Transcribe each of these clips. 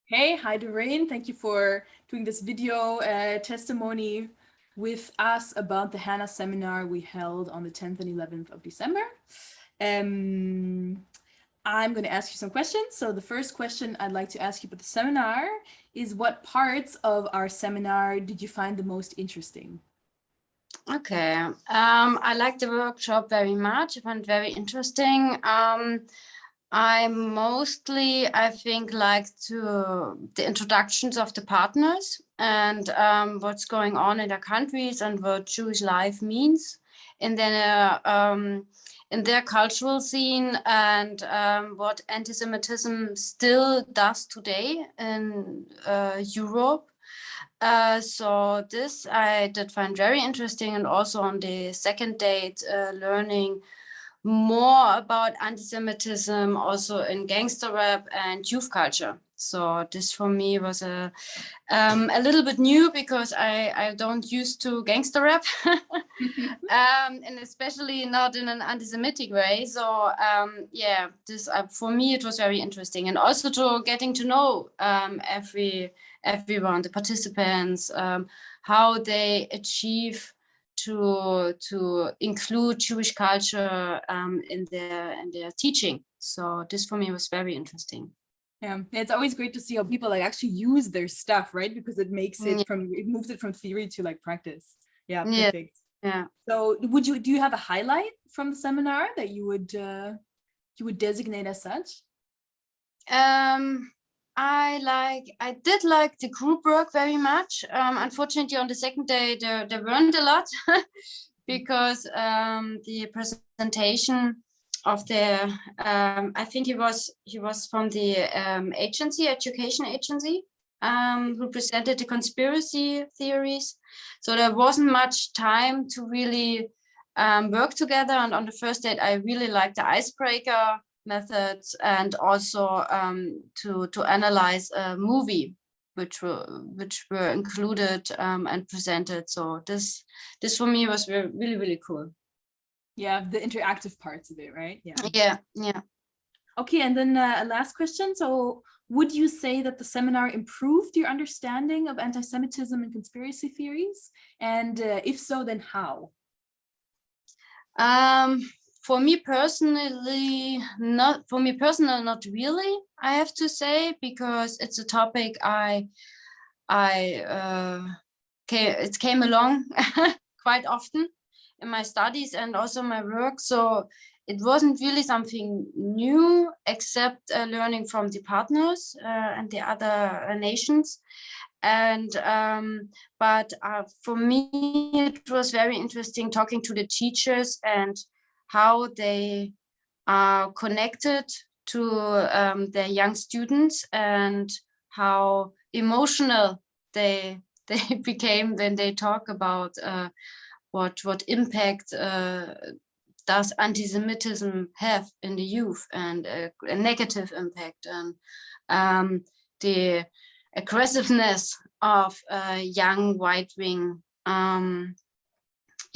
Hey, hi Doreen. Thank you for doing this video testimony with us about the HANA seminar we held on the 10th and 11th of December. I'm going to ask you some questions. So the first question I'd like to ask you about the seminar is, what parts of our seminar did you find the most interesting? Okay, I liked the workshop very much. I found it very interesting. I mostly, I think, liked the introductions of the partners and what's going on in their countries and what Jewish life means in their cultural scene, and what anti-Semitism still does today in Europe. So this I did find very interesting, and also on the second date, learning more about anti-Semitism also in gangster rap and youth culture. So this for me was a little bit new, because I don't used to gangster rap, and especially not in an anti-Semitic way. So yeah, this for me it was very interesting, and also to getting to know everyone, the participants, how they achieve to include Jewish culture in their teaching. So this for me was very interesting. Yeah, it's always great to see how people like actually use their stuff, right? Because it makes it it moves it from theory to like practice. Yeah, perfect. Yeah. So do you have a highlight from the seminar that you would designate as such? I did like the group work very much. Unfortunately, on the second day there weren't a lot because the presentation of the I think he was from the education agency, who presented the conspiracy theories. So there wasn't much time to really work together. And on the first date, I really liked the icebreaker methods, and also to analyze a movie which were included and presented. So this for me was really cool. Yeah, the interactive parts of it, right? Yeah. Okay, and then a last question. So would you say that the seminar improved your understanding of anti-Semitism and conspiracy theories? And if so, then how? For me personally, not really, I have to say, because it's a topic it came along quite often in my studies and also my work. So it wasn't really something new, except learning from the partners and the other nations. And but for me, it was very interesting talking to the teachers and how they are connected to their young students, and how emotional they became when they talk about what impact does anti-Semitism have in the youth, and a negative impact, and the aggressiveness of young white wing.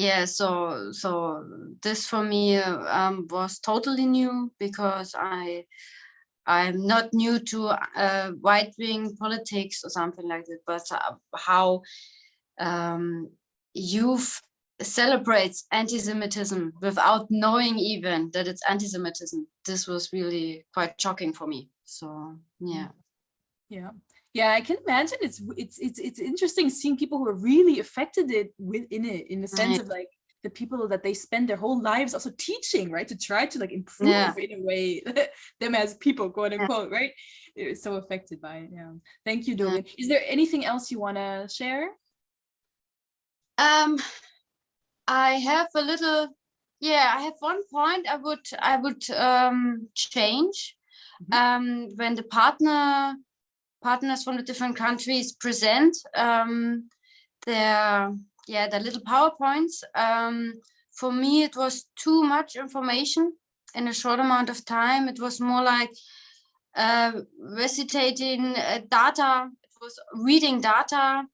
Yeah, so this for me was totally new, because I'm not new to right wing politics or something like that, but how youth celebrates anti-Semitism without knowing even that it's anti-Semitism. This was really quite shocking for me. So yeah. Yeah, I can imagine it's interesting seeing people who are really affected in the sense of like the people that they spend their whole lives also teaching, right, to try to like improve in a way them as people, quote unquote, right? They're so affected by it. Yeah. Thank you, Dogan. Is there anything else you want to share? I have a little, I have one point I would change. When the partners from the different countries present their little PowerPoints. For me, it was too much information in a short amount of time. It was more like recitating data. It was reading data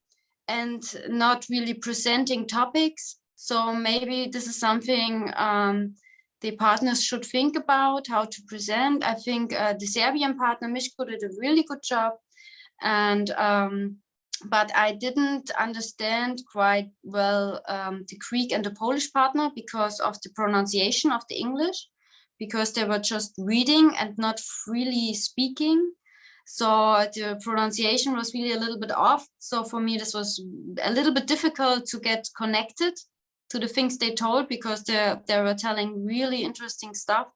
and not really presenting topics. So maybe this is something the partners should think about, how to present. I think the Serbian partner, Miško, did a really good job. And but I didn't understand quite well the Greek and the Polish partner because of the pronunciation of the English, because they were just reading and not freely speaking. So the pronunciation was really a little bit off. So for me, this was a little bit difficult to get connected to the things they told, because they were telling really interesting stuff,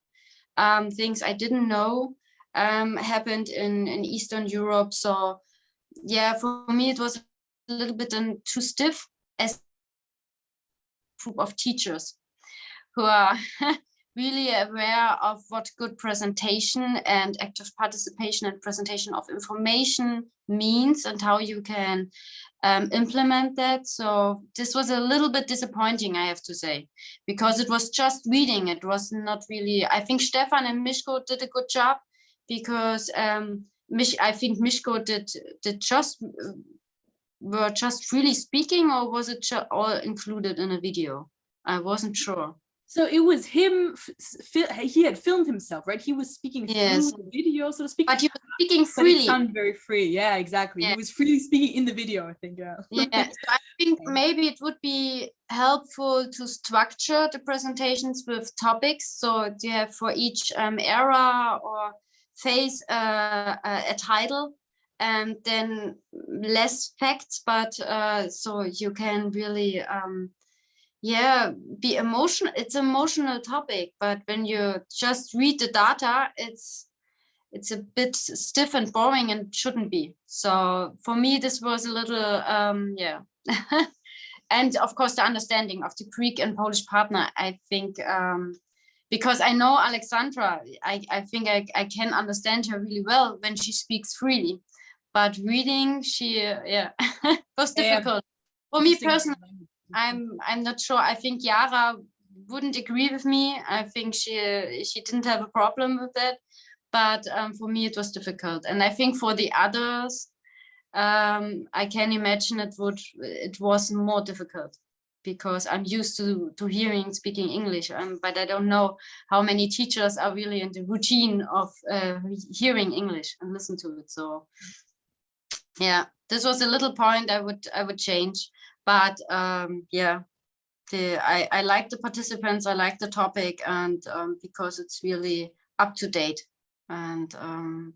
things I didn't know happened in Eastern Europe. So yeah, for me, it was a little bit too stiff as a group of teachers who are really aware of what good presentation and active participation and presentation of information means and how you can implement that. So this was a little bit disappointing, I have to say, because it was just reading. It was not really, I think Stefan and Miško did a good job, because I think Miško did just were just really speaking, or was it all included in a video? I wasn't sure. So it was him, he had filmed himself, right? He was speaking Yes. through the video, so to speak. But he was speaking But it freely. sounded very free. Yeah, exactly. Yeah. He was freely speaking in the video, I think. Yeah. Yeah. So I think maybe it would be helpful to structure the presentations with topics. So you have for each era or phase a title, and then less facts, but so you can really yeah, be emotional. It's an emotional topic, but when you just read the data, it's a bit stiff and boring, and shouldn't be. So for me, this was a little yeah. And of course, the understanding of the Greek and Polish partner, I think, because I know Alexandra, I think I can understand her really well when she speaks freely, but reading, she yeah was difficult. For me personally, I'm not sure. I think Yara wouldn't agree with me. I think she didn't have a problem with that, but for me it was difficult. And I think for the others, I can imagine it was more difficult, because I'm used to hearing speaking English, but I don't know how many teachers are really in the routine of hearing English and listen to it. So yeah, this was a little point I would change. But yeah, I like the participants, I like the topic, and because it's really up to date and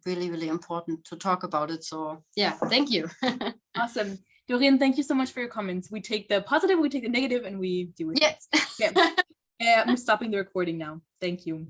really, really important to talk about it. So yeah, thank you. Awesome. Doreen, thank you so much for your comments. We take the positive, we take the negative, and we do it. Yes. Yeah. I'm stopping the recording now. Thank you.